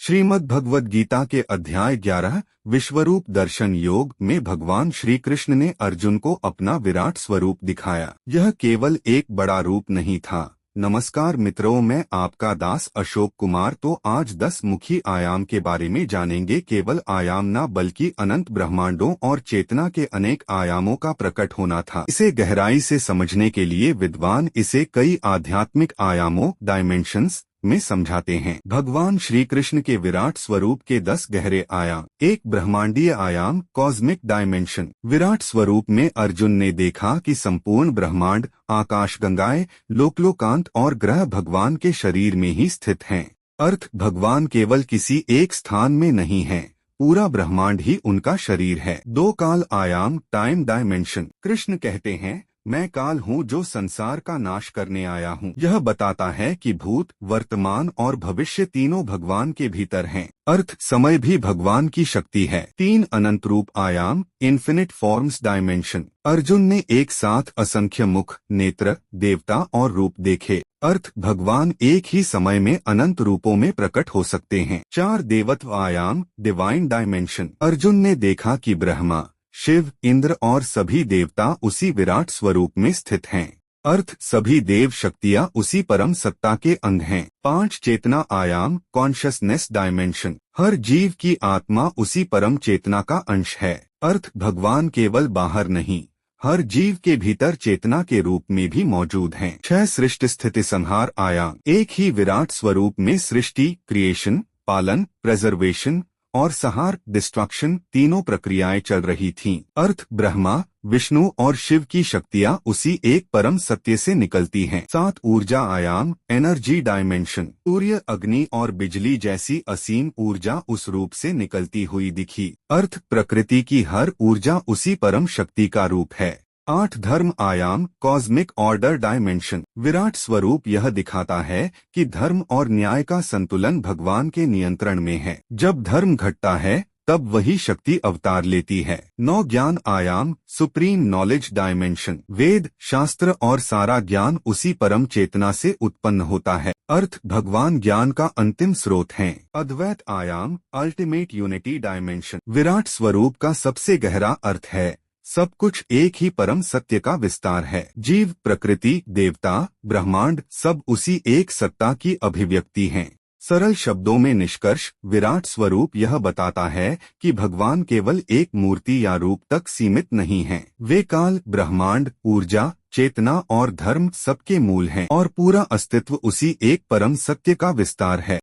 श्रीमद् भगवद गीता के अध्याय 11 विश्वरूप दर्शन योग में भगवान श्री कृष्ण ने अर्जुन को अपना विराट स्वरूप दिखाया। यह केवल एक बड़ा रूप नहीं था। नमस्कार मित्रों, मैं आपका दास अशोक कुमार। तो आज 10 मुखी आयाम के बारे में जानेंगे। केवल आयाम न बल्कि अनंत ब्रह्मांडों और चेतना के अनेक आयामों का प्रकट होना था। इसे गहराई से समझने के लिए विद्वान इसे कई आध्यात्मिक आयामों डायमेंशंस में समझाते हैं। भगवान श्री कृष्ण के विराट स्वरूप के 10 गहरे आयाम। एक ब्रह्मांडीय आयाम कॉस्मिक डायमेंशन। विराट स्वरूप में अर्जुन ने देखा कि संपूर्ण ब्रह्मांड, आकाशगंगाएं, लोकलोकांत और ग्रह भगवान के शरीर में ही स्थित हैं। अर्थ, भगवान केवल किसी एक स्थान में नहीं है, पूरा ब्रह्मांड ही उनका शरीर है। दो काल आयाम टाइम डायमेंशन। कृष्ण कहते हैं, मैं काल हूँ जो संसार का नाश करने आया हूँ। यह बताता है कि भूत, वर्तमान और भविष्य तीनों भगवान के भीतर हैं। अर्थ, समय भी भगवान की शक्ति है। 3 अनंत रूप आयाम इन्फिनिट फॉर्म्स डायमेंशन। अर्जुन ने एक साथ असंख्य मुख, नेत्र, देवता और रूप देखे। अर्थ, भगवान एक ही समय में अनंत रूपों में प्रकट हो सकते हैं। 4 देवत्व आयाम डिवाइन डायमेंशन। अर्जुन ने देखा कि ब्रह्मा, शिव, इंद्र और सभी देवता उसी विराट स्वरूप में स्थित हैं। अर्थ, सभी देव शक्तियाँ उसी परम सत्ता के अंग हैं। 5 चेतना आयाम कॉन्शियसनेस डायमेंशन। हर जीव की आत्मा उसी परम चेतना का अंश है। अर्थ, भगवान केवल बाहर नहीं, हर जीव के भीतर चेतना के रूप में भी मौजूद हैं। 6 सृष्टि स्थिति संहार आयाम। एक ही विराट स्वरूप में सृष्टि, क्रिएशन, पालन, प्रेजर्वेशन और संहार, डिस्ट्रक्शन तीनों प्रक्रियाएं चल रही थीं। अर्थ, ब्रह्मा, विष्णु और शिव की शक्तियां उसी एक परम सत्य से निकलती हैं। 7 ऊर्जा आयाम एनर्जी डायमेंशन। सूर्य, अग्नि और बिजली जैसी असीम ऊर्जा उस रूप से निकलती हुई दिखी। अर्थ, प्रकृति की हर ऊर्जा उसी परम शक्ति का रूप है। 8 धर्म आयाम कॉस्मिक ऑर्डर डायमेंशन। विराट स्वरूप यह दिखाता है कि धर्म और न्याय का संतुलन भगवान के नियंत्रण में है। जब धर्म घटता है तब वही शक्ति अवतार लेती है। 9 ज्ञान आयाम सुप्रीम नॉलेज डायमेंशन। वेद, शास्त्र और सारा ज्ञान उसी परम चेतना से उत्पन्न होता है। अर्थ, भगवान ज्ञान का अंतिम स्रोत हैं। अद्वैत आयाम अल्टीमेट यूनिटी डायमेंशन। विराट स्वरूप का सबसे गहरा अर्थ है, सब कुछ एक ही परम सत्य का विस्तार है। जीव, प्रकृति, देवता, ब्रह्मांड सब उसी एक सत्ता की अभिव्यक्ति हैं। सरल शब्दों में निष्कर्ष, विराट स्वरूप यह बताता है कि भगवान केवल एक मूर्ति या रूप तक सीमित नहीं हैं। वे काल, ब्रह्मांड, ऊर्जा, चेतना और धर्म सबके मूल हैं और पूरा अस्तित्व उसी एक परम सत्य का विस्तार है।